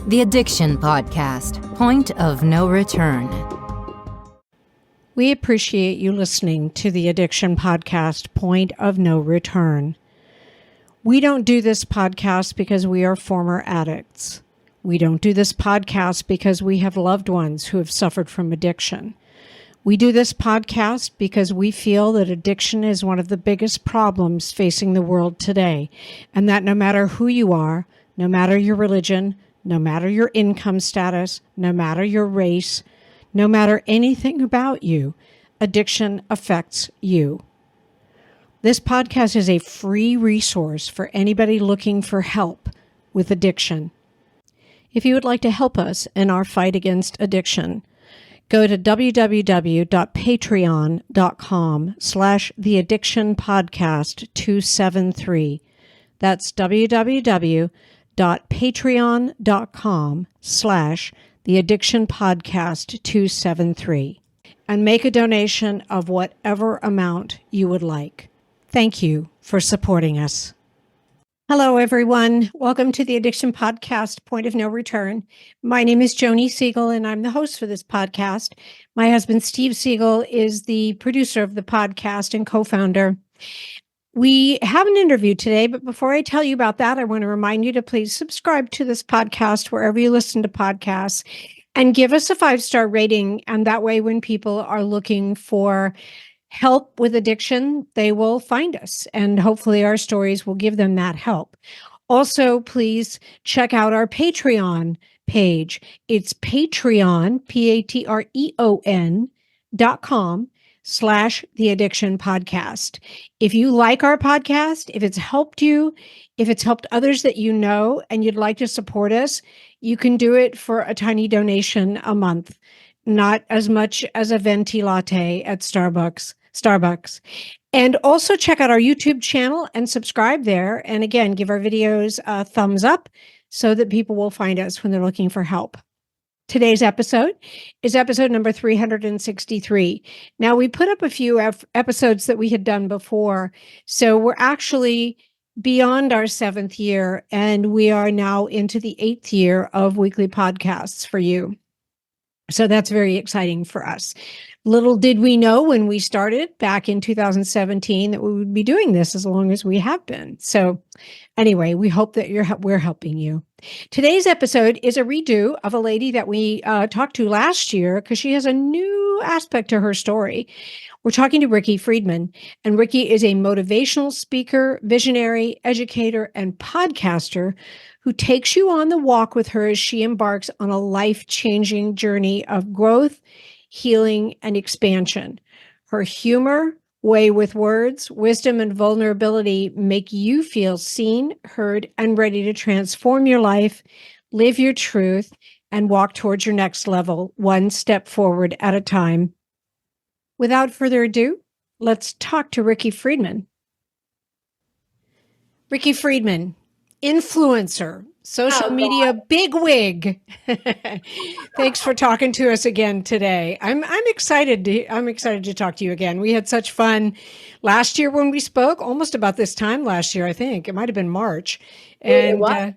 The Addiction Podcast, Point of No Return. We appreciate you listening to the Addiction Podcast, Point of No Return. We don't do this podcast because we are former addicts. We don't do this podcast because we have loved ones who have suffered from addiction. We do this podcast because we feel that addiction is one of the biggest problems facing the world today, and that no matter who you are, no matter your religion, no matter your income status, no matter your race, no matter anything about you, addiction affects you. This podcast is a free resource for anybody looking for help with addiction. If you would like to help us in our fight against addiction, go to www.patreon.com/theaddictionpodcast273. That's www.patreon.com/theaddictionpodcast273 and make a donation of whatever amount you would like. Thank you for supporting us. Hello, everyone. Welcome to the Addiction Podcast, Point of No Return. My name is Joni Siegel, and I'm the host for this podcast. My husband, Steve Siegel, is the producer of the podcast and co-founder. We have an interview today, but before I tell you about that, I want to remind you to please subscribe to this podcast wherever you listen to podcasts and give us a 5-star rating. And that way, when people are looking for help with addiction, they will find us, and hopefully our stories will give them that help. Also, please check out our Patreon page. It's Patreon, patreon.com/The Addiction Podcast. If you like our podcast, if it's helped you, if it's helped others that you know, and you'd like to support us, you can do it for a tiny donation a month, not as much as a venti latte at Starbucks. And also check out our YouTube channel and subscribe there. And again, give our videos a thumbs up so that people will find us when they're looking for help. Today's episode is episode number 363. Now, we put up a few episodes that we had done before, so we're actually beyond our 7th year, and we are now into the 8th year of weekly podcasts for you. So that's very exciting for us. Little did we know when we started back in 2017 that we would be doing this as long as we have been. So anyway, we hope that we're helping you. Today's episode is a redo of a lady that we talked to last year because she has a new aspect to her story. We're talking to Ricki Friedman, and Ricki is a motivational speaker, visionary, educator, and podcaster who takes you on the walk with her as she embarks on a life-changing journey of growth, healing, and expansion. Her humor, way with words, wisdom, and vulnerability make you feel seen, heard, and ready to transform your life, live your truth, and walk towards your next level, one step forward at a time. Without further ado, let's talk to Ricki Friedman. Ricki Friedman, influencer, social media bigwig. Thanks for talking to us again today. I'm excited to talk to you again. We had such fun last year when we spoke, almost about this time last year, I think. It might have been March. And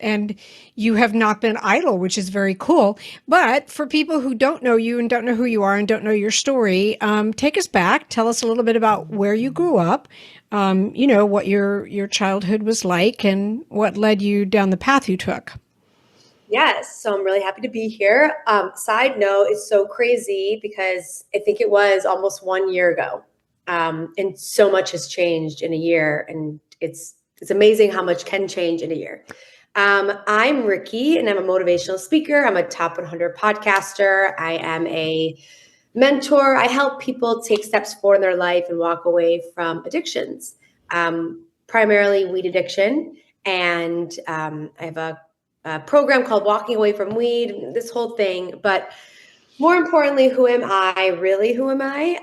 and you have not been idle, which is very cool. But for people who don't know you and don't know who you are and don't know your story, take us back. Tell us a little bit about where you grew up, what your childhood was like and what led you down the path you took. Yes, so I'm really happy to be here. Side note, it's so crazy because I think it was almost 1 year ago, and so much has changed in a year, and it's amazing how much can change in a year. I'm Ricki, and I'm a motivational speaker. I'm a top 100 podcaster. I am a mentor. I help people take steps forward in their life and walk away from addictions, primarily weed addiction. And I have a program called Walking Away from Weed, this whole thing. But more importantly, who am I? Really, who am I?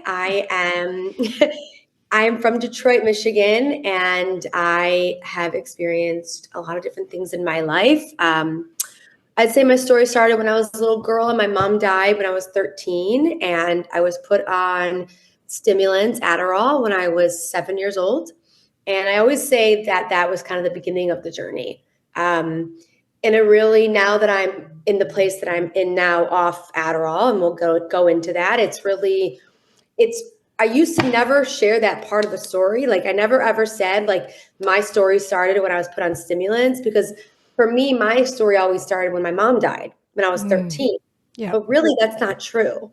I'm from Detroit, Michigan, and I have experienced a lot of different things in my life. I'd say my story started when I was a little girl and my mom died when I was 13, and I was put on stimulants, Adderall, when I was 7 years old. And I always say that that was kind of the beginning of the journey. And it really, now that I'm in the place that I'm in now off Adderall, and we'll go into that, I used to never share that part of the story. Like I never ever said like my story started when I was put on stimulants, because for me, my story always started when my mom died when I was 13. Yeah. But really, that's not true.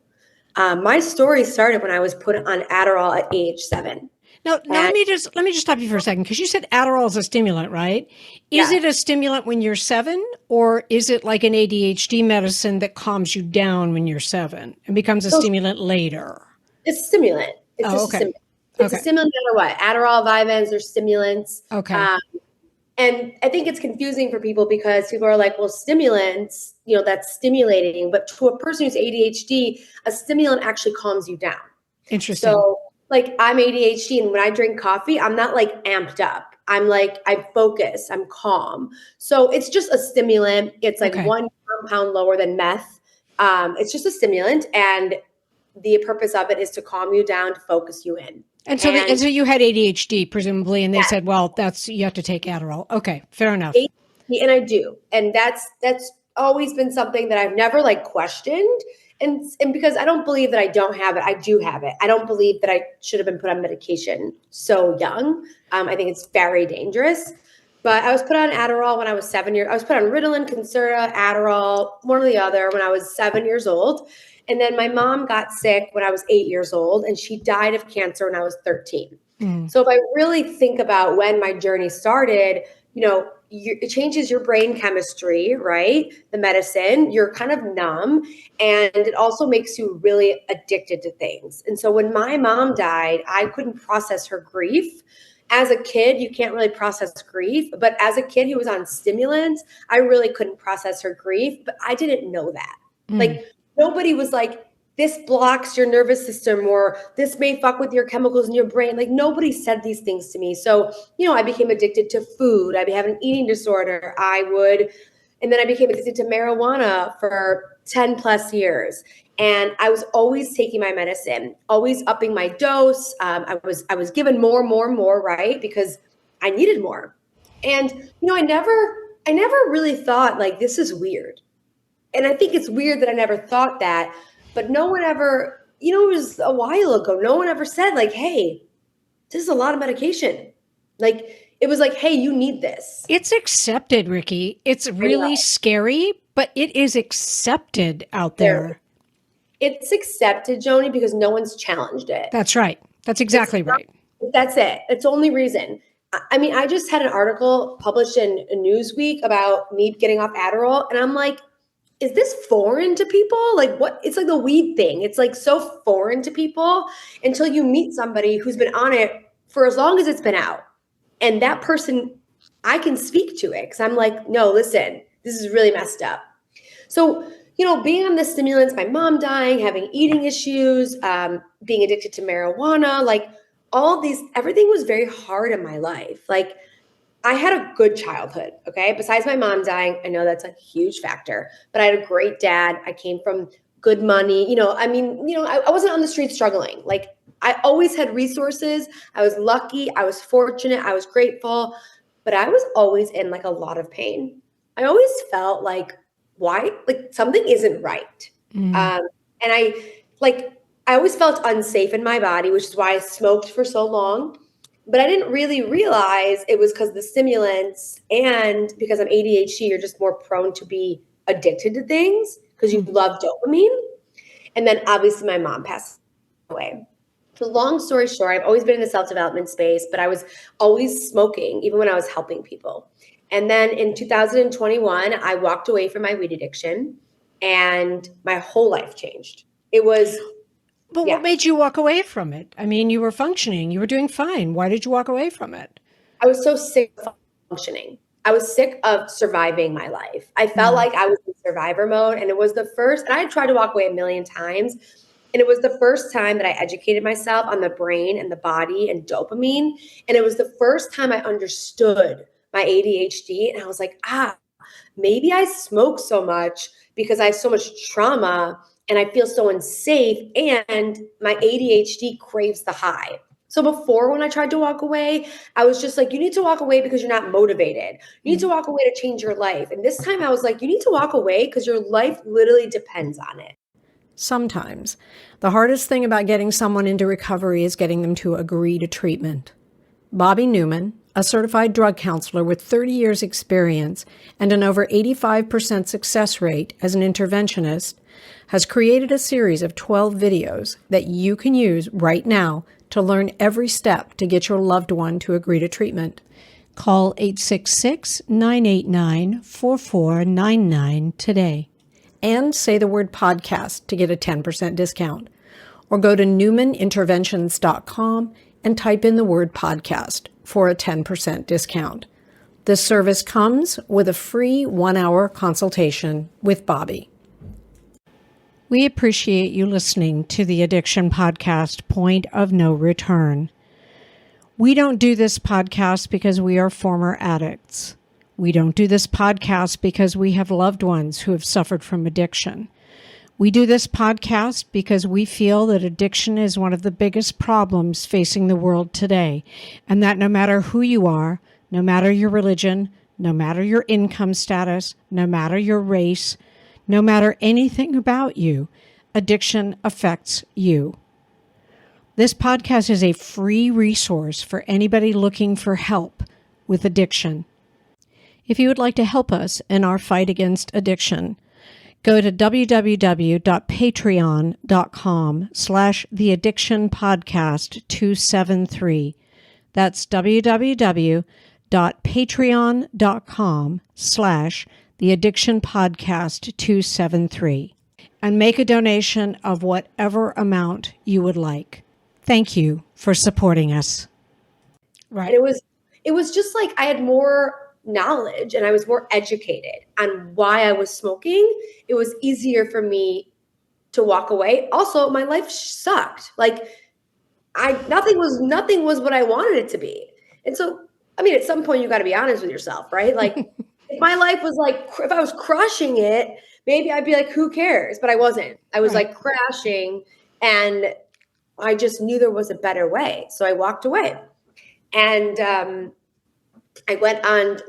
My story started when I was put on Adderall at age 7. Now let me just stop you for a second, because you said Adderall is a stimulant, right? Is Yeah. it a stimulant when you're 7, or is it like an ADHD medicine that calms you down when you're 7 and becomes a stimulant later? It's a stimulant. It's Oh, just okay. a stimulant. It's a stimulant no matter what. Adderall, Vyvanse, they're stimulants. Okay. And I think it's confusing for people because people are like, well, stimulants, that's stimulating. But to a person who's ADHD, a stimulant actually calms you down. Interesting. So like I'm ADHD, and when I drink coffee, I'm not like amped up. I'm like, I focus, I'm calm. So it's just a stimulant. It's like 1 compound lower than meth. It's just a stimulant. And the purpose of it is to calm you down, to focus you in. And so you had ADHD presumably, and they said, well, you have to take Adderall. Okay, fair enough. And I do. And that's always been something that I've never like questioned. And because I don't believe that I don't have it, I do have it. I don't believe that I should have been put on medication so young. I think it's very dangerous. But I was put on Adderall when I was 7 years. I was put on Ritalin, Concerta, Adderall, one or the other when I was 7 years old. And then my mom got sick when I was 8 years old, and she died of cancer when I was 13. So if I really think about when my journey started, it changes your brain chemistry, right? The medicine, you're kind of numb, and it also makes you really addicted to things. And so when my mom died, I couldn't process her grief. As a kid, you can't really process grief. But as a kid who was on stimulants, I really couldn't process her grief, but I didn't know that. Like nobody was like, this blocks your nervous system, or this may fuck with your chemicals in your brain. Like nobody said these things to me. So, I became addicted to food. I had an eating disorder. And then I became addicted to marijuana for 10 plus years. And I was always taking my medicine, always upping my dose. I was given more, right? Because I needed more. And, I never really thought like, this is weird. And I think it's weird that I never thought that. But no one ever, it was a while ago, no one ever said like, hey, this is a lot of medication. Like, it was like, hey, you need this. It's accepted, Ricki. It's really scary, but it is accepted out there. It's accepted, Joni, because no one's challenged it. That's right. That's exactly right. That's it. It's the only reason. I mean, I just had an article published in Newsweek about me getting off Adderall, and I'm like, is this foreign to people? Like what? It's like the weed thing. It's like so foreign to people until you meet somebody who's been on it for as long as it's been out. And that person, I can speak to it because I'm like, no, listen, this is really messed up. So, being on the stimulants, my mom dying, having eating issues, being addicted to marijuana, like all these, everything was very hard in my life. Like I had a good childhood, okay? Besides my mom dying, I know that's a huge factor, but I had a great dad. I came from good money. I wasn't on the street struggling. Like I always had resources. I was lucky. I was fortunate. I was grateful, but I was always in like a lot of pain. I always felt like, why? Like something isn't right. And I always felt unsafe in my body, which is why I smoked for so long. But I didn't really realize it was because of the stimulants, and because I'm ADHD, you're just more prone to be addicted to things because you love dopamine. And then obviously my mom passed away. So long story short, I've always been in the self-development space, but I was always smoking, even when I was helping people. And then in 2021, I walked away from my weed addiction, and my whole life changed. But what made you walk away from it? I mean, you were functioning. You were doing fine. Why did you walk away from it? I was so sick of functioning. I was sick of surviving my life. I felt like I was in survivor mode. And it was the first, and I had tried to walk away a million times. And it was the first time that I educated myself on the brain and the body and dopamine. And it was the first time I understood my ADHD. And I was like, maybe I smoke so much because I have so much trauma and I feel so unsafe, and my ADHD craves the high. So before, when I tried to walk away, I was just like, you need to walk away because you're not motivated. You need to walk away to change your life. And this time I was like, you need to walk away because your life literally depends on it. Sometimes the hardest thing about getting someone into recovery is getting them to agree to treatment. Bobby Newman, a certified drug counselor with 30 years experience and an over 85% success rate as an interventionist, has created a series of 12 videos that you can use right now to learn every step to get your loved one to agree to treatment. Call 866-989-4499 today. And say the word podcast to get a 10% discount. Or go to newmaninterventions.com and type in the word podcast for a 10% discount. This service comes with a free 1-hour consultation with Bobby. We appreciate you listening to the Addiction Podcast, Point of No Return. We don't do this podcast because we are former addicts. We don't do this podcast because we have loved ones who have suffered from addiction. We do this podcast because we feel that addiction is one of the biggest problems facing the world today, and that no matter who you are, no matter your religion, no matter your income status, no matter your race, no matter anything about you, addiction affects you. This podcast is a free resource for anybody looking for help with addiction. If you would like to help us in our fight against addiction, go to www.patreon.com/theaddictionpodcast273. That's www.patreon.com/theaddictionpodcast273. And make a donation of whatever amount you would like. Thank you for supporting us. Right. It was just like I had more knowledge and I was more educated on why I was smoking. It was easier for me to walk away. Also, my life sucked. Like nothing was what I wanted it to be. And so, I mean, at some point you got to be honest with yourself, right? Like if my life was like, if I was crushing it, maybe I'd be like, who cares? But I wasn't. I was like crashing, and I just knew there was a better way. So I walked away. And I went on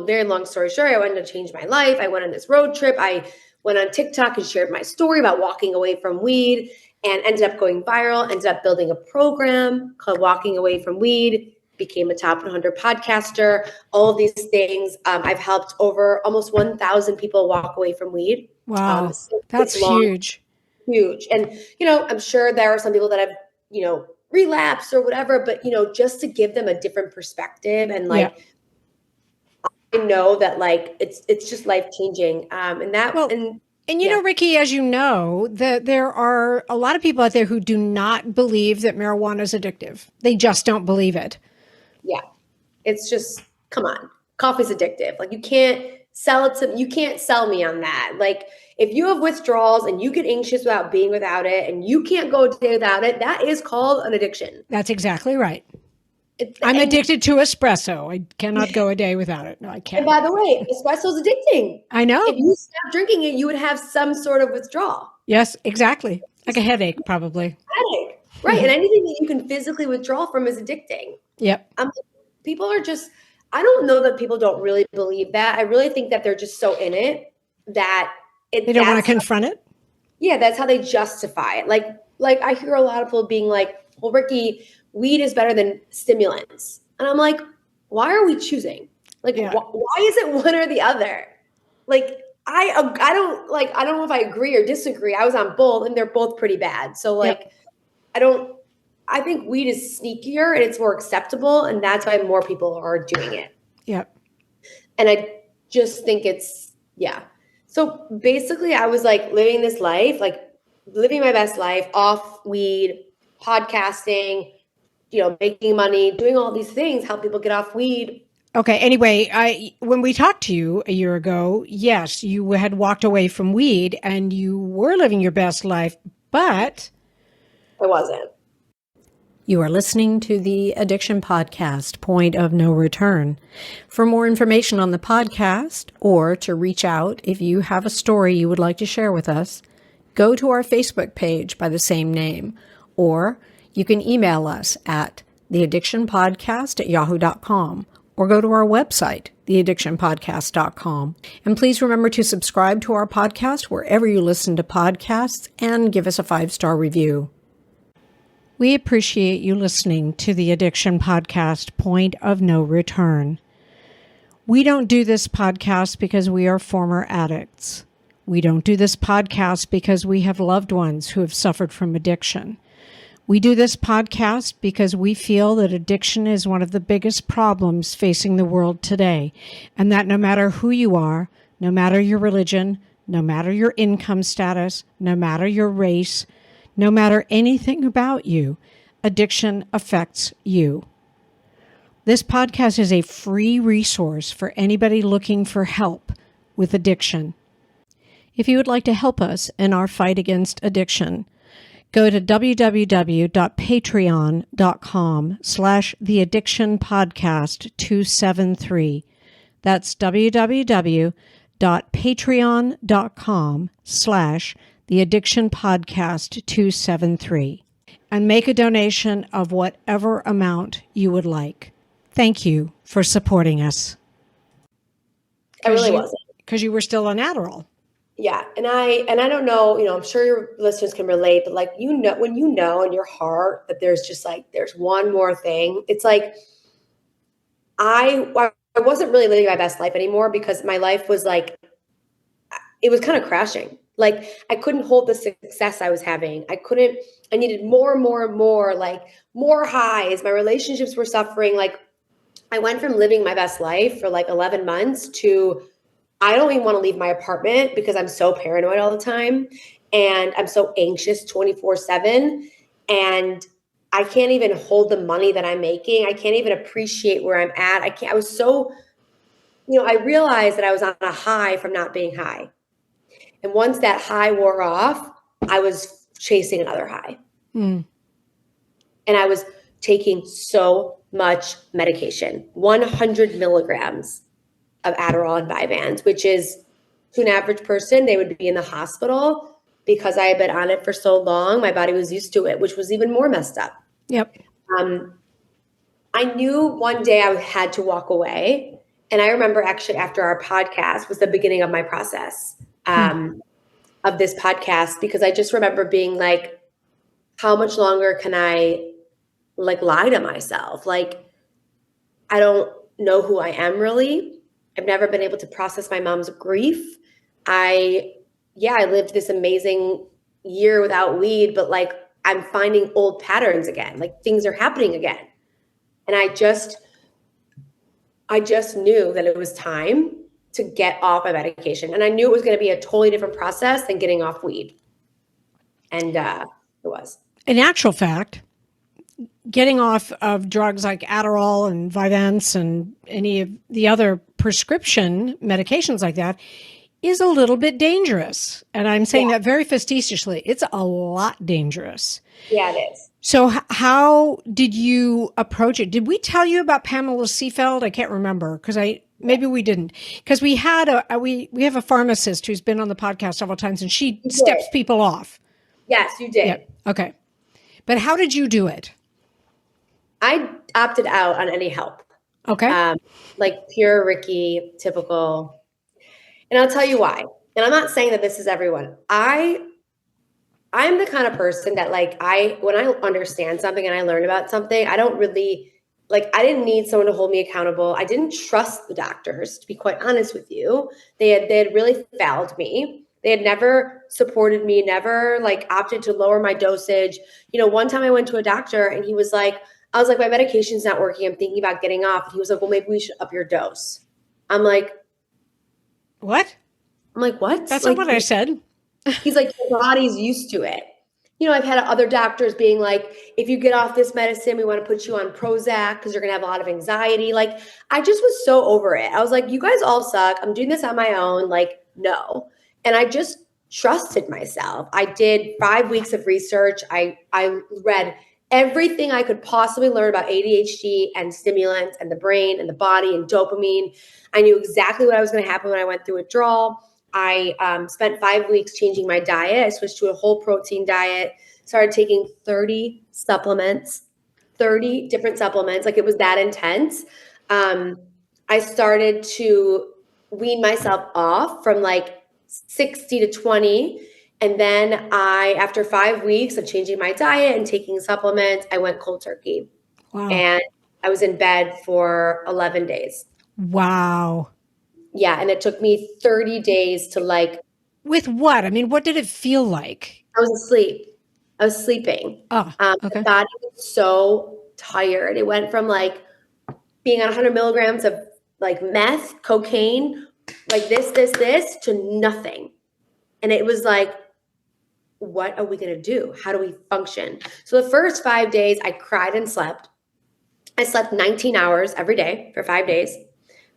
very long story short, I wanted to change my life. I went on this road trip. I went on TikTok and shared my story about walking away from weed and ended up going viral, ended up building a program called Walking Away from Weed, became a top 100 podcaster, all of these things. I've helped over almost 1,000 people walk away from weed. Wow, that's huge. Huge. And, I'm sure there are some people that have, relapsed or whatever, but, just to give them a different perspective and I know that it's just life changing. Ricki, as you know, that there are a lot of people out there who do not believe that marijuana is addictive. They just don't believe it. Yeah. It's just, come on. Coffee's addictive. Like you can't sell me on that. Like if you have withdrawals and you get anxious without being without it and you can't go a day without it, that is called an addiction. That's exactly right. I'm addicted to espresso. I cannot go a day without it. No, I can't. And by the way, espresso's addicting. I know. If you stop drinking it, you would have some sort of withdrawal. Yes, exactly. Like a headache, probably. Headache. Right. And anything that you can physically withdraw from is addicting. Yep. People are just, I don't know that people don't really believe that. I really think that they're just so in it that they don't want to confront it. Yeah, that's how they justify it. Like I hear a lot of people being like, well, Ricki, weed is better than stimulants. And I'm like, why are we choosing? Like, why is it one or the other? Like, I don't know if I agree or disagree. I was on both and they're both pretty bad. So I think weed is sneakier and it's more acceptable. And that's why more people are doing it. Yep. And I just think So basically I was like living this life, like living my best life off weed, podcasting, making money, doing all these things, help people get off weed. Okay. Anyway, when we talked to you a year ago, yes, you had walked away from weed and you were living your best life, but I wasn't. You are listening to the Addiction Podcast, Point of No Return. For more information on the podcast or to reach out if you have a story you would like to share with us, go to our Facebook page by the same name, or you can email us at theaddictionpodcast@yahoo.com, or go to our website, theaddictionpodcast.com. And please remember to subscribe to our podcast wherever you listen to podcasts and give us a 5-star review. We appreciate you listening to the Addiction Podcast, Point of No Return. We don't do this podcast because we are former addicts. We don't do this podcast because we have loved ones who have suffered from addiction. We do this podcast because we feel that addiction is one of the biggest problems facing the world today, and that no matter who you are, no matter your religion, no matter your income status, no matter your race, no matter anything about you, addiction affects you. This podcast is a free resource for anybody looking for help with addiction. If you would like to help us in our fight against addiction, go to www.patreon.com/theaddictionpodcast273. That's www.patreon.com/theaddictionpodcast273. And make a donation of whatever amount you would like. Thank you for supporting us. I really wasn't. Because you were still on Adderall. Yeah. And I don't know, I'm sure your listeners can relate, but like, when you know in your heart that there's just like, there's one more thing, it's like, I wasn't really living my best life anymore because my life was like, it was kind of crashing. Like I couldn't hold the success I was having. I needed more and more and more, like more highs. My relationships were suffering. Like I went from living my best life for like 11 months to I don't even want to leave my apartment because I'm so paranoid all the time. And I'm so anxious 24/7. And I can't even hold the money that I'm making. I can't even appreciate where I'm at. I was so, I realized that I was on a high from not being high. And once that high wore off, I was chasing another high. And I was taking so much medication, 100 milligrams of Adderall and Fiedman, which is to an average person, they would be in the hospital because I had been on it for so long. My body was used to it, which was even more messed up. Yep. I knew one day I had to walk away. And I remember actually after our podcast was the beginning of my process of this podcast, because I just remember being like, how much longer can I like lie to myself? Like, I don't know who I am really. I've never been able to process my mom's grief. I lived this amazing year without weed, but like I'm finding old patterns again, like things are happening again. And I just knew that it was time to get off my medication. And I knew it was going to be a totally different process than getting off weed. And it was. In actual fact, getting off of drugs like Adderall and Vyvanse and any of the other prescription medications like that is a little bit dangerous. And I'm saying that very facetiously. It's a lot dangerous. Yeah, it is. So how did you approach it? Did we tell you about Pamela Seefeld? I can't remember because maybe we didn't. Because we had we have a pharmacist who's been on the podcast several times and she steps people off. Yes, you did. Yeah. Okay. But how did you do it? I opted out on any help. Okay. Like pure Ricki, typical. And I'll tell you why. And I'm not saying that this is everyone. I'm the kind of person that like when I understand something and I learn about something, I don't really I didn't need someone to hold me accountable. I didn't trust the doctors, to be quite honest with you. They had really failed me. They had never supported me, never opted to lower my dosage. One time I went to a doctor and he was like, I was like, my medication's not working. I'm thinking about getting off. And he was like, well, maybe we should up your dose. I'm like, what? I'm like, what? That's not what I said. He's like, your body's used to it. I've had other doctors being like, if you get off this medicine, we want to put you on Prozac because you're going to have a lot of anxiety. I just was so over it. I was like, you guys all suck. I'm doing this on my own. No. And I just trusted myself. I did 5 weeks of research. I read everything I could possibly learn about ADHD and stimulants and the brain and the body and dopamine. I knew exactly what was going to happen when I went through withdrawal. I spent 5 weeks changing my diet. I switched to a whole protein diet, started taking 30 supplements, 30 different supplements. Like it was that intense. I started to wean myself off from like 60 to 20. And then after 5 weeks of changing my diet and taking supplements, I went cold turkey. Wow. And I was in bed for 11 days. Wow. Yeah. And it took me 30 days to like. With what? I mean, what did it feel like? I was asleep. I was sleeping. Oh, okay. My body was so tired. It went from like being on 100 milligrams of like meth, cocaine, like this, to nothing. And it was like, what are we going to do? How do we function? So the first 5 days I cried and slept. I slept 19 hours every day for 5 days.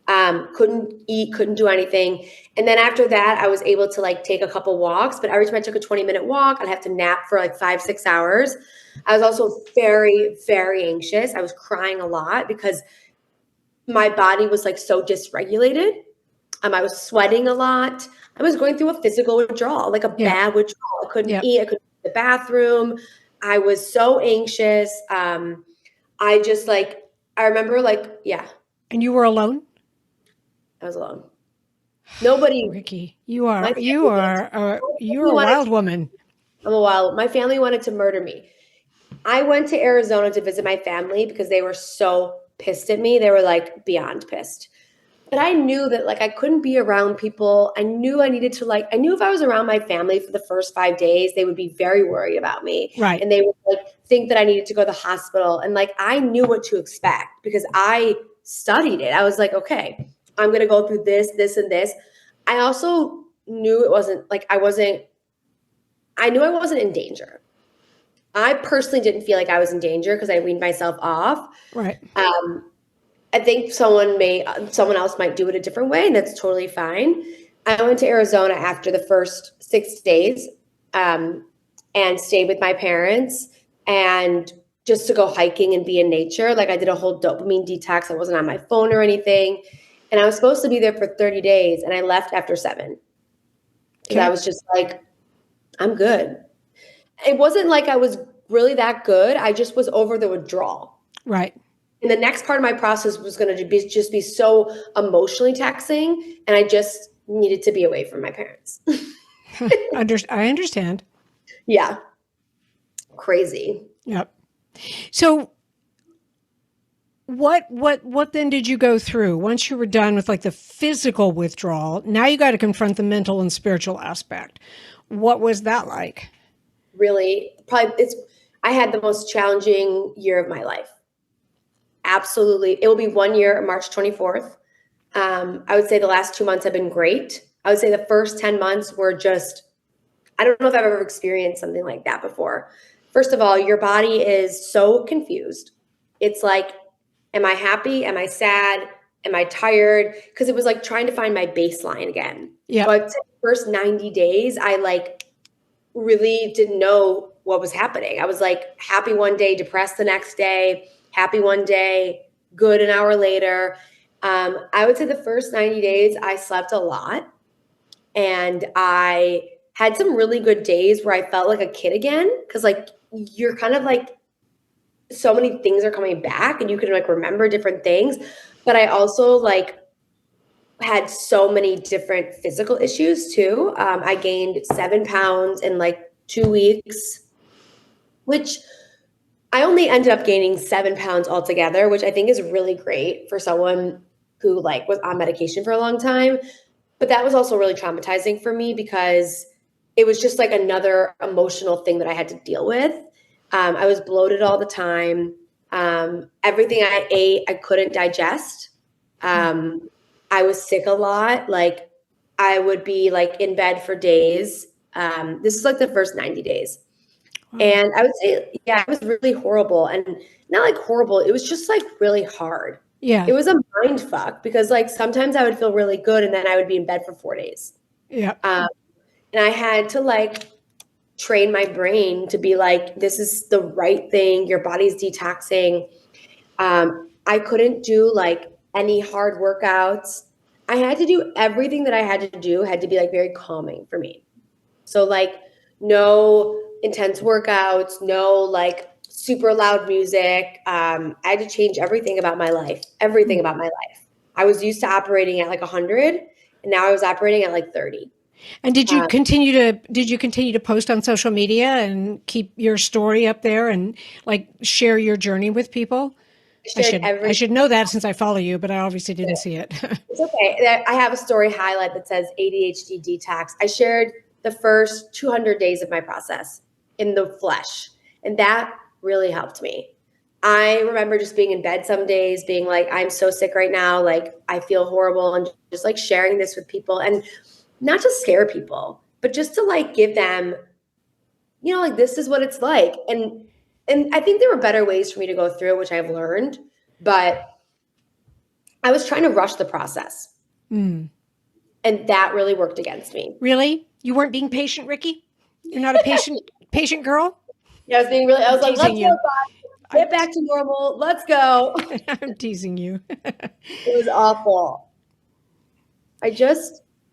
Couldn't eat, couldn't do anything. And then after that, I was able to like take a couple walks, but every time I took a 20-minute walk, I'd have to nap for like 5-6 hours. I was also very, very anxious. I was crying a lot because my body was like so dysregulated. I was sweating a lot. I was going through a physical withdrawal, like a bad withdrawal. I couldn't eat. I couldn't go to the bathroom. I was so anxious. I remember like, yeah. And you were alone? I was alone. Nobody. Ricki, you're a wild woman. I'm a wild. My family wanted to murder me. I went to Arizona to visit my family because they were so pissed at me. They were like beyond pissed. But I knew that like I couldn't be around people. I knew I needed to I knew if I was around my family for the first 5 days, they would be very worried about me. Right. And they would like think that I needed to go to the hospital. And like I knew what to expect because I studied it. I was like, okay, I'm going to go through this, and this. I also knew it wasn't like I knew I wasn't in danger. I personally didn't feel like I was in danger because I weaned myself off. Right. I think someone else might do it a different way, and that's totally fine. I went to Arizona after the first 6 days and stayed with my parents and just to go hiking and be in nature. Like I did a whole dopamine detox. I wasn't on my phone or anything. And I was supposed to be there for 30 days and I left after 7. Because I was just like, I'm good. It wasn't like I was really that good. I just was over the withdrawal. Right. And the next part of my process was going to be so emotionally taxing. And I just needed to be away from my parents. I understand. Yeah. Crazy. Yep. So what then did you go through once you were done with like the physical withdrawal? Now you got to confront the mental and spiritual aspect. What was that like? Really, I had the most challenging year of my life. Absolutely. It will be 1 year, March 24th. I would say the last 2 months have been great. I would say the first 10 months were just, I don't know if I've ever experienced something like that before. First of all, your body is so confused. It's like, am I happy? Am I sad? Am I tired? Because it was like trying to find my baseline again. Yeah. But the first 90 days, I like really didn't know what was happening. I was like happy one day, depressed the next day, happy one day, good an hour later. I would say the first 90 days, I slept a lot. And I had some really good days where I felt like a kid again. Because like you're kind of like, so many things are coming back and you can like remember different things. But I also like had so many different physical issues too. I gained 7 pounds in like 2 weeks, which I only ended up gaining 7 pounds altogether, which I think is really great for someone who like was on medication for a long time. But that was also really traumatizing for me because it was just like another emotional thing that I had to deal with. I was bloated all the time. Everything I ate, I couldn't digest. I was sick a lot. Like I would be like in bed for days. This is like the first 90 days. Wow. And I would say, yeah, it was really horrible. And not like horrible. It was just like really hard. Yeah. It was a mind fuck because like sometimes I would feel really good and then I would be in bed for 4 days. Yeah. And I had to like train my brain to be like, this is the right thing. Your body's detoxing. I couldn't do like any hard workouts. I had to do everything that I had to do had to be like very calming for me. So like no intense workouts, no like super loud music. I had to change everything about my life, everything about my life. I was used to operating at like 100, and now I was operating at like 30. And did you continue to post on social media and keep your story up there and like share your journey with people? I should know that since I follow you, but I obviously didn't see it. It's okay. I have a story highlight that says ADHD detox. I shared the first 200 days of my process in the flesh, and that really helped me. I remember just being in bed some days, being like, I'm so sick right now. Like, I feel horrible, and just like sharing this with people, and not to scare people, but just to like give them, like, this is what it's like. And I think there were better ways for me to go through it, which I've learned, but I was trying to rush the process. And that really worked against me. Really? You weren't being patient, Ricki? You're not a patient girl? Yeah, I was like, let's go, get back to normal. Let's go. I'm teasing you. It was awful. I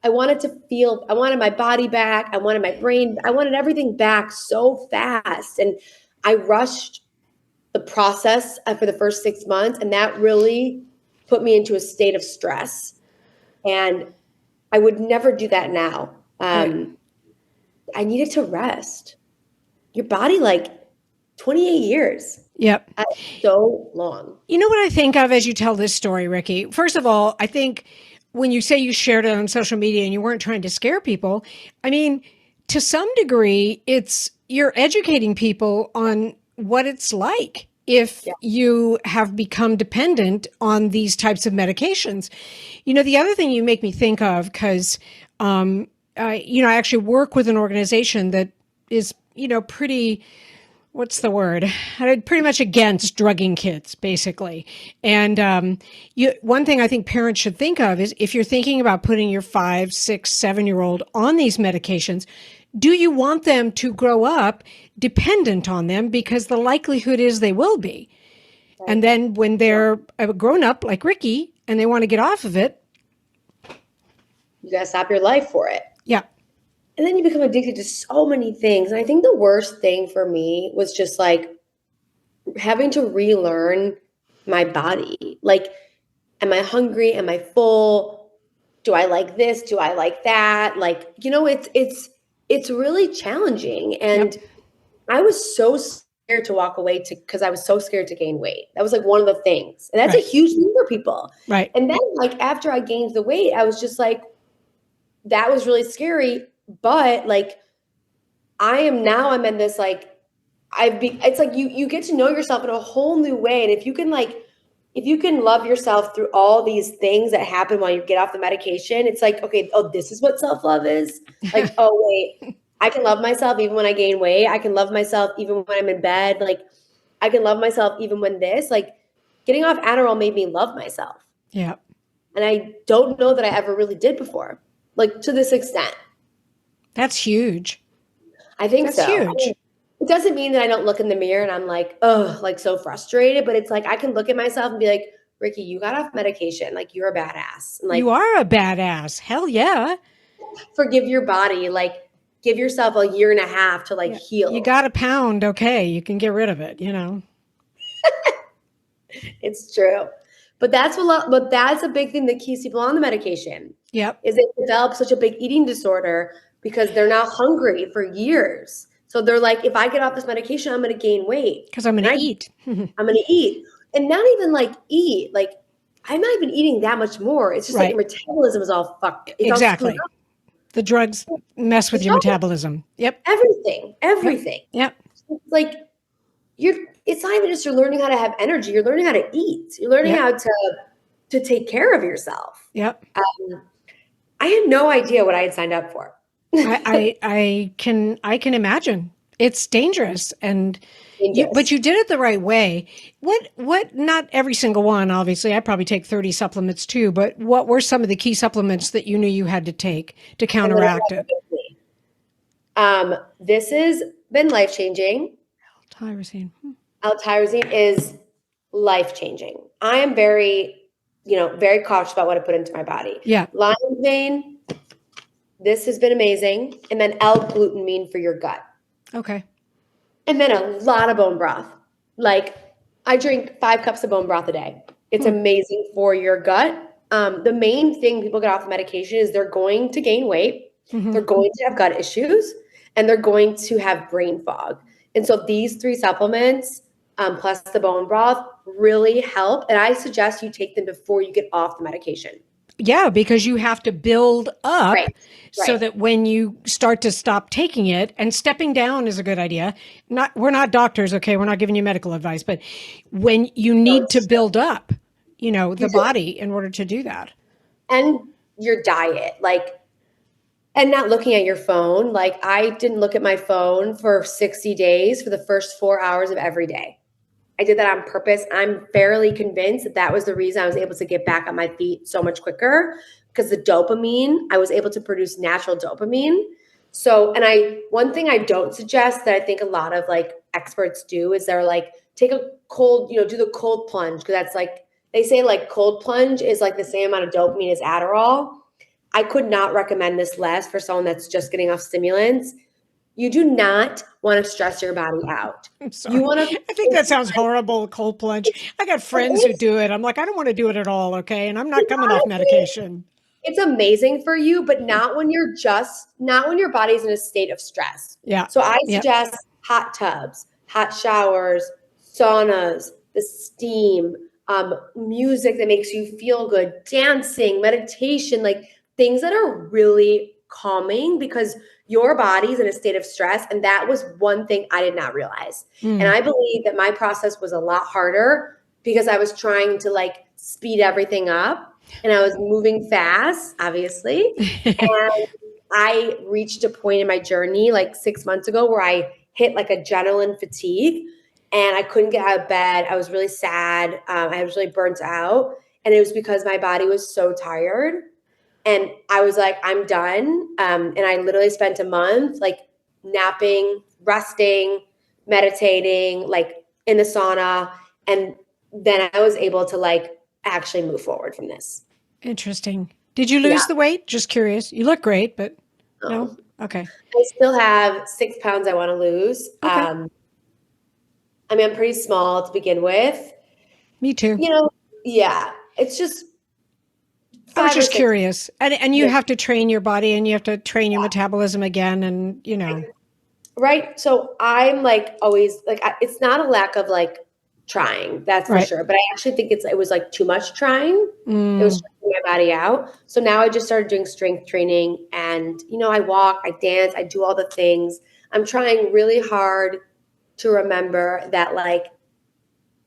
wanted my body back. I wanted my brain. I wanted everything back so fast. And I rushed the process for the first 6 months. And that really put me into a state of stress. And I would never do that now. I needed to rest. Your body, like 28 years. Yep. That's so long. You know what I think of as you tell this story, Ricki? First of all, I think when you say you shared it on social media and you weren't trying to scare people, I mean, to some degree, you're educating people on what it's like if you have become dependent on these types of medications. The other thing you make me think of, because, I actually work with an organization that is, pretty, what's the word? Pretty much against drugging kids, basically. And one thing I think parents should think of is if you're thinking about putting your 5, 6, 7-year-old on these medications, do you want them to grow up dependent on them? Because the likelihood is they will be. Right. And then when they're grown up like Ricki and they want to get off of it, you got to stop your life for it. Yeah. And then you become addicted to so many things. And I think the worst thing for me was just like having to relearn my body. Like, am I hungry? Am I full? Do I like this? Do I like that? Like, it's really challenging. And I was so scared to walk away because I was so scared to gain weight. That was like one of the things. And that's a huge thing for people. Right. And then like after I gained the weight, I was just like, that was really scary. But like, I'm in this, like, it's like you get to know yourself in a whole new way. And if you can love yourself through all these things that happen while you get off the medication, it's like, okay, this is what self-love is. Like, oh wait, I can love myself even when I gain weight. I can love myself even when I'm in bed. Like, I can love myself even when getting off Adderall made me love myself. Yeah. And I don't know that I ever really did before, like to this extent. That's huge. I think that's so. Huge. I mean, it doesn't mean that I don't look in the mirror and I'm like, oh, like so frustrated, but it's like, I can look at myself and be like, Ricki, you got off medication. Like, you're a badass. And like, you are a badass. Hell yeah. Forgive your body. Like, give yourself a year and a half to heal. You got a pound. Okay. You can get rid of it, It's true. But that's a big thing that keeps people on the medication. Yep. Is they develop such a big eating disorder because they're not hungry for years. So they're like, if I get off this medication, I'm going to gain weight. Because I'm going to eat. I'm going to eat. And not even like eat. Like, I'm not even eating that much more. It's just like your metabolism is all fucked. Exactly. The drugs mess with your metabolism. Yep. Everything. Yep. It's like, it's not even just you're learning how to have energy. You're learning how to eat. You're learning how to take care of yourself. Yep. I had no idea what I had signed up for. I can imagine. It's dangerous, but you did it the right way. What? Not every single one, obviously. I probably take 30 supplements too. But what were some of the key supplements that you knew you had to take to counteract it? This has been life changing. L-tyrosine is life changing. I am very, very cautious about what I put into my body. Yeah. Lion's mane. This has been amazing. And then L-glutamine for your gut. Okay. And then a lot of bone broth. like I drink 5 cups of bone broth a day. It's amazing for your gut. The main thing people get off the medication is they're going to gain weight, they're going to have gut issues, and they're going to have brain fog. And so these 3 supplements, plus the bone broth, really help. And I suggest you take them before you get off the medication. Yeah, because you have to build up so Right. that when you start to stop taking it, and stepping down is a good idea. We're not doctors, okay? We're not giving you medical advice, but when you need to build up, the body in order to do that. And your diet, and not looking at your phone. Like I didn't look at my phone for 60 days for the first 4 hours of every day. I did that on purpose. I'm fairly convinced that that was the reason I was able to get back on my feet so much quicker, because the dopamine, I was able to produce natural dopamine. So, one thing I don't suggest that I think a lot of like experts do is they're like, take a cold, do the cold plunge. Cause that's like, they say like cold plunge is like the same amount of dopamine as Adderall. I could not recommend this less for someone that's just getting off stimulants. You do not want to stress your body out. I'm sorry. You want to. I think that sounds horrible, cold plunge. I got friends who do it. I'm like, I don't want to do it at all, okay? And I'm not coming off medication. It's amazing for you, but not when not when your body's in a state of stress. Yeah. So I suggest hot tubs, hot showers, saunas, the steam, music that makes you feel good, dancing, meditation, like things that are really calming, because your body's in a state of stress. And that was one thing I did not realize. And I believe that my process was a lot harder because I was trying to like speed everything up and I was moving fast, obviously. And I reached a point in my journey like 6 months ago where I hit like adrenaline fatigue and I couldn't get out of bed. I was really sad. I was really burnt out. And it was because my body was so tired. And I was like, I'm done. And I literally spent a month like napping, resting, meditating, like in the sauna. And then I was able to like actually move forward from this. Interesting. Did you lose the weight? Just curious. You look great, but no? Okay. I still have 6 pounds I want to lose. Okay. I mean, I'm pretty small to begin with. Me too. It's just. I was just curious. And you have to train your body and you have to train your metabolism again. And, Right. So I'm like always like, it's not a lack of like trying, that's for sure. But I actually think it was like too much trying. It was stressing my body out. So now I just started doing strength training and, I walk, I dance, I do all the things. I'm trying really hard to remember that like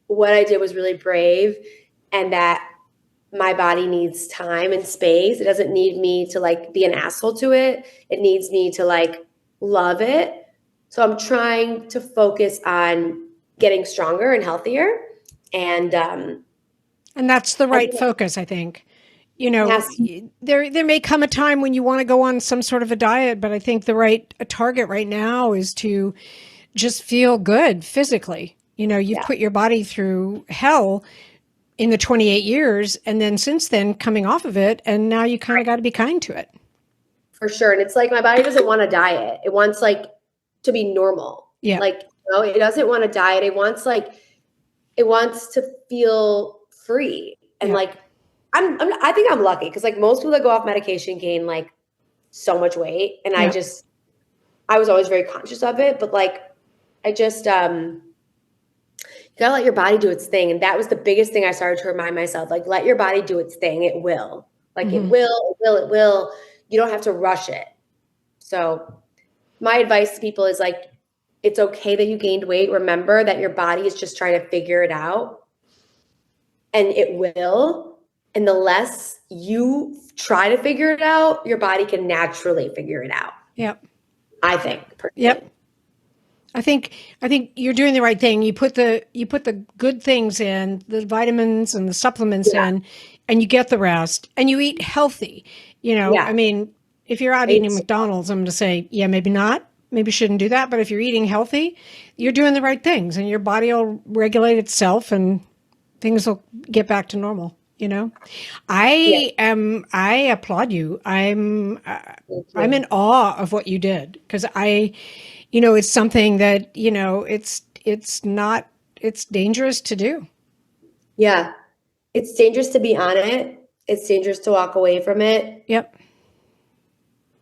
what I did was really brave and that my body needs time and space. It doesn't need me to like be an asshole to it. It needs me to like love it. So I'm trying to focus on getting stronger and healthier. And that's the right focus, I think. There may come a time when you want to go on some sort of a diet, but I think the right target right now is to just feel good physically. You've put your body through hell in the 28 years. And then since then coming off of it. And now you kind of got to be kind to it. For sure. And it's like, my body doesn't want a diet. It wants like to be normal. Yeah. Like, it doesn't want a diet. It wants to feel free. And like, I think I'm lucky. Cause like most people that go off medication gain like so much weight. And I was always very conscious of it, but like, I just, you gotta let your body do its thing. And that was the biggest thing I started to remind myself, like, let your body do its thing. It will. Like, it will. You don't have to rush it. So my advice to people is like, it's okay that you gained weight. Remember that your body is just trying to figure it out. And it will. And the less you try to figure it out, your body can naturally figure it out. Yep. I think. Yep. I think you're doing the right thing. You put the good things in, the vitamins and the supplements in, and you get the rest, and you eat healthy. I mean, if you're out eating McDonald's, I'm going to say, maybe not, maybe shouldn't do that. But if you're eating healthy, you're doing the right things, and your body will regulate itself, and things will get back to normal. I applaud you. I'm in awe of what you did, because it's something that, it's it's dangerous to do. Yeah. It's dangerous to be on it. It's dangerous to walk away from it. Yep.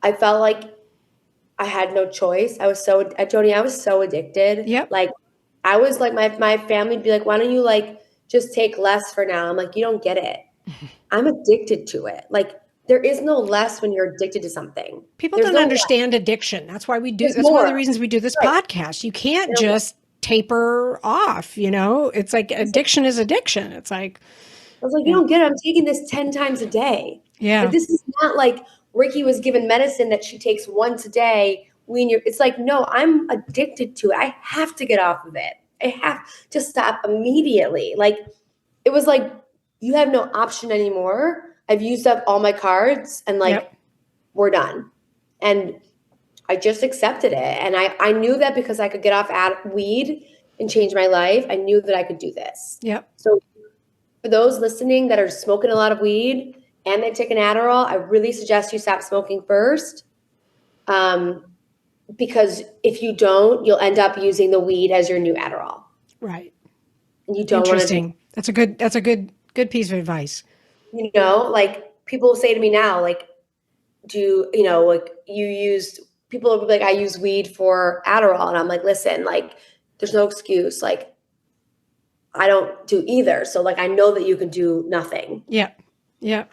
I felt like I had no choice. Joni, I was so addicted. Yep. Like, I was like, my family would be like, why don't you like just take less for now? I'm like, you don't get it. I'm addicted to it. Like, there is no less when you're addicted to something. People There's don't no understand addiction. That's why we do. There's That's one of the more. reasons we do this Right. podcast. You can't just taper off, you know? It's like addiction is addiction. It's like, I was like, you don't get it. I'm taking this 10 times a day. yeah. Like, this is not like Ricki was given medicine that she takes once a day. It's like, no, I'm addicted to it. I have to get off of it. I have to stop immediately. Like, it was like, you have no option anymore. I've used up all my cards and like, Yep. we're done. And I just accepted it. And I knew that because I could get off weed and change my life, I knew that I could do this. Yep. So for those listening that are smoking a lot of weed and they take an Adderall, I really suggest you stop smoking first. Because if you don't, you'll end up using the weed as your new Adderall. Right. And you don't want to. Interesting. That's a good piece of advice. You know, like people say to me now, like, people will be like, I use weed for Adderall. And I'm like, listen, like, there's no excuse. Like, I don't do either. So like, I know that you can do nothing. Yep. Yep.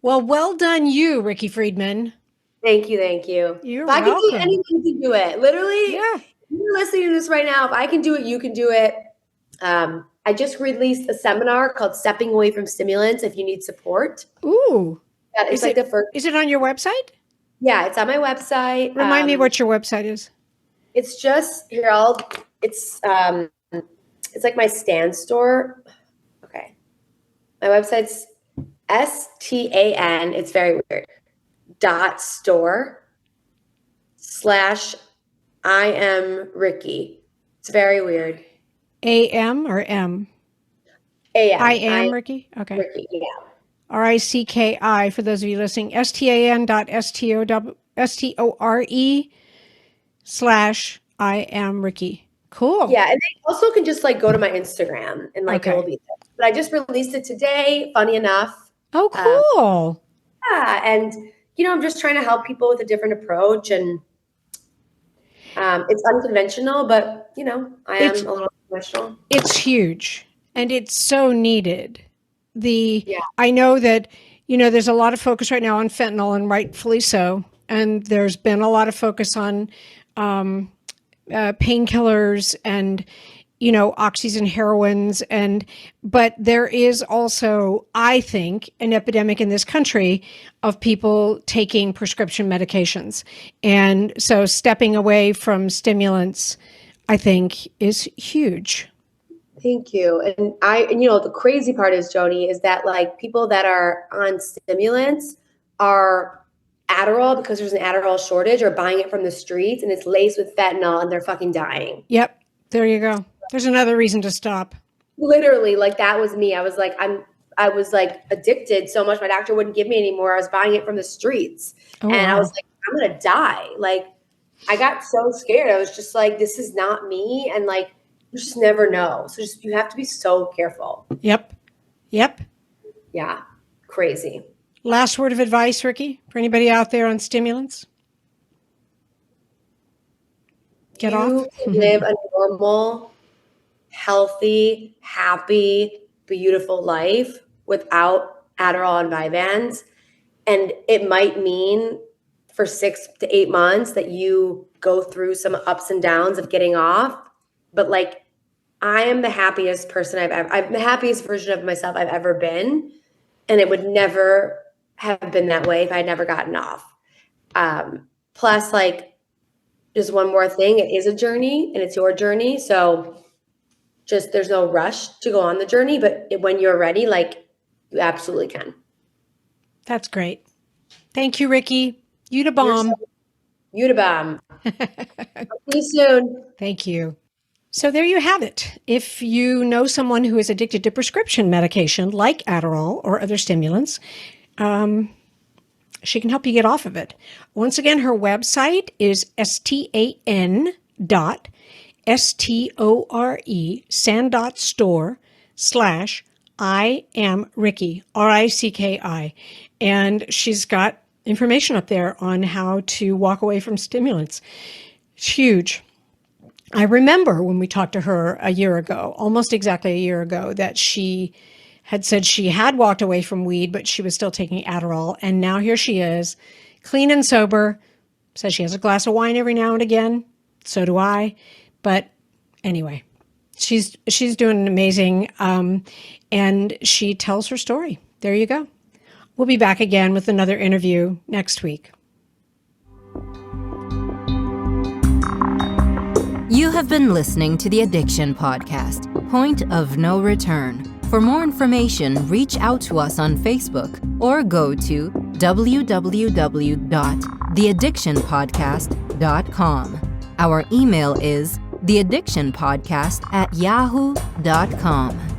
Well done you, Ricki Friedman. Thank you. Thank you. You're if I can do welcome. it, anyone can do it. Literally, Yeah. you're listening to this right now. If I can do it, you can do it. I just released a seminar called Stepping Away from Stimulants if you need support. Ooh. Yeah, it's like the first. Is it on your website? Yeah, it's on my website. Remind me what your website is. It's just here. It's like my Stan store. Okay, my website's STAN. It's very weird. .store/ I am Ricki. It's very weird. AM or M? AM. I am Ricki? Okay. Ricki, yeah. RICKI for those of you listening. STAN.STORE/I am Ricki. Cool. Yeah, and they also can just like go to my Instagram and like it will be there. But I just released it today, funny enough. Oh, cool. Yeah, and I'm just trying to help people with a different approach, and it's unconventional, but I am a little unconventional. It's huge, and it's so needed. I know that there's a lot of focus right now on fentanyl, and rightfully so. And there's been a lot of focus on painkillers and oxys and heroines, but there is also, I think, an epidemic in this country of people taking prescription medications. And so stepping away from stimulants, I think, is huge. Thank you. And the crazy part is, Joni, is that like people that are on stimulants are Adderall, because there's an Adderall shortage, or buying it from the streets and it's laced with fentanyl and they're fucking dying. Yep. There you go. There's another reason to stop. Literally, like that was me. I was like addicted so much my doctor wouldn't give me anymore. I was buying it from the streets. Oh, and wow. I was like, I'm going to die. Like, I got so scared. I was just like, this is not me. And like, you just never know. So you have to be so careful. Yep. Yeah. Crazy. Last word of advice, Ricki, for anybody out there on stimulants? Get off. You can live a normal, healthy, happy, beautiful life without Adderall and Vyvanse. And it might mean for 6 to 8 months that you go through some ups and downs of getting off. But like, I am the happiest person I'm the happiest version of myself I've ever been. And it would never have been that way if I'd never gotten off. Plus, like, just one more thing, it is a journey and it's your journey. So just, there's no rush to go on the journey, but when you're ready, like, you absolutely can. That's great. Thank you, Ricki. You da bomb. You da bomb. See you soon. Thank you. So there you have it. If you know someone who is addicted to prescription medication like Adderall or other stimulants, she can help you get off of it. Once again, her website is stan.stor/ STORE, sand.store/I am Ricki, RICKI. And she's got information up there on how to walk away from stimulants. It's huge. I remember when we talked to her a year ago, almost exactly a year ago, that she had said she had walked away from weed, but she was still taking Adderall. And now here she is, clean and sober, says she has a glass of wine every now and again. So do I. But anyway, she's doing amazing. And she tells her story. There you go. We'll be back again with another interview next week. You have been listening to the Addiction Podcast, Point of No Return. For more information, reach out to us on Facebook or go to www.theaddictionpodcast.com. Our email is theaddictionpodcast@yahoo.com.